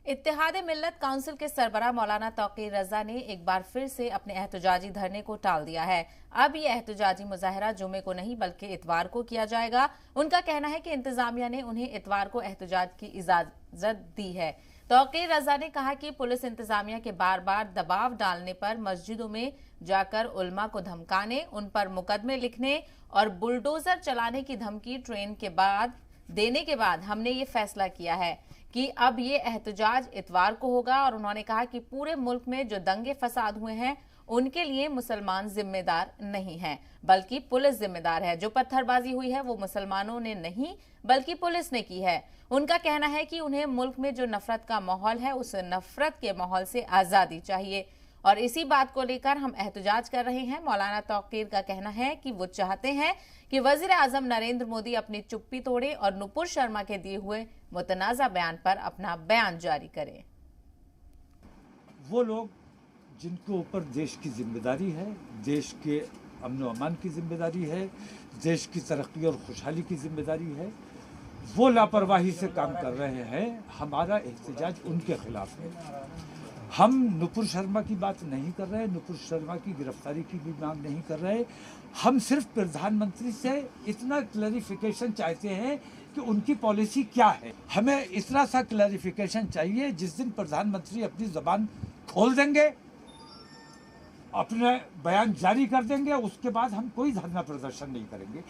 इत्तेहाद मिल्लत council के सरबराह मौलाना तौकीर रजा ने एक बार फिर से अपने एहतजाजी धरने को टाल दिया है। अब ये एहतजाजी मुजाहरा जुमे को नहीं बल्कि इतवार को किया जाएगा। उनका कहना है कि इंतजामिया ने उन्हें इतवार को एहतजाज की इजाजत दी है। तौकीर रजा ने कहा कि पुलिस इंतजामिया के बार बार दबाव डालने पर मस्जिदों में जाकर उल्मा को धमकाने, उन पर मुकदमे लिखने और बुलडोजर चलाने की धमकी ट्रेन के बाद देने के बाद हमने ये फैसला किया है कि अब ये एहतजाज इतवार को होगा। और उन्होंने कहा कि पूरे मुल्क में जो दंगे फसाद हुए हैं उनके लिए मुसलमान जिम्मेदार नहीं हैं, बल्कि पुलिस जिम्मेदार है। जो पत्थरबाजी हुई है वो मुसलमानों ने नहीं बल्कि पुलिस ने की है। उनका कहना है कि उन्हें मुल्क में जो नफरत का माहौल है उस नफरत के माहौल से आजादी चाहिए और इसी बात को लेकर हम एहतजाज कर रहे हैं। मौलाना तौकीर का कहना है कि वो चाहते हैं कि वजीर आजम नरेंद्र मोदी अपनी चुप्पी तोड़े और नुपुर शर्मा के दिए हुए मुतनाज़ा बयान पर अपना बयान जारी करें। वो लोग जिनके ऊपर देश की जिम्मेदारी है, देश के अमन व अमान की जिम्मेदारी है, देश की तरक्की और खुशहाली की जिम्मेदारी है, वो लापरवाही से काम कर रहे हैं। हमारा एहतजाज उनके खिलाफ है। हम नुपुर शर्मा की बात नहीं कर रहे, नुपुर शर्मा की गिरफ्तारी की भी मांग नहीं कर रहे। हम सिर्फ प्रधानमंत्री से इतना क्लैरिफिकेशन चाहते हैं कि उनकी पॉलिसी क्या है। हमें इतना सा क्लैरिफिकेशन चाहिए जिस दिन प्रधानमंत्री अपनी जबान खोल देंगे, अपने बयान जारी कर देंगे, उसके बाद हम कोई धरना प्रदर्शन नहीं करेंगे।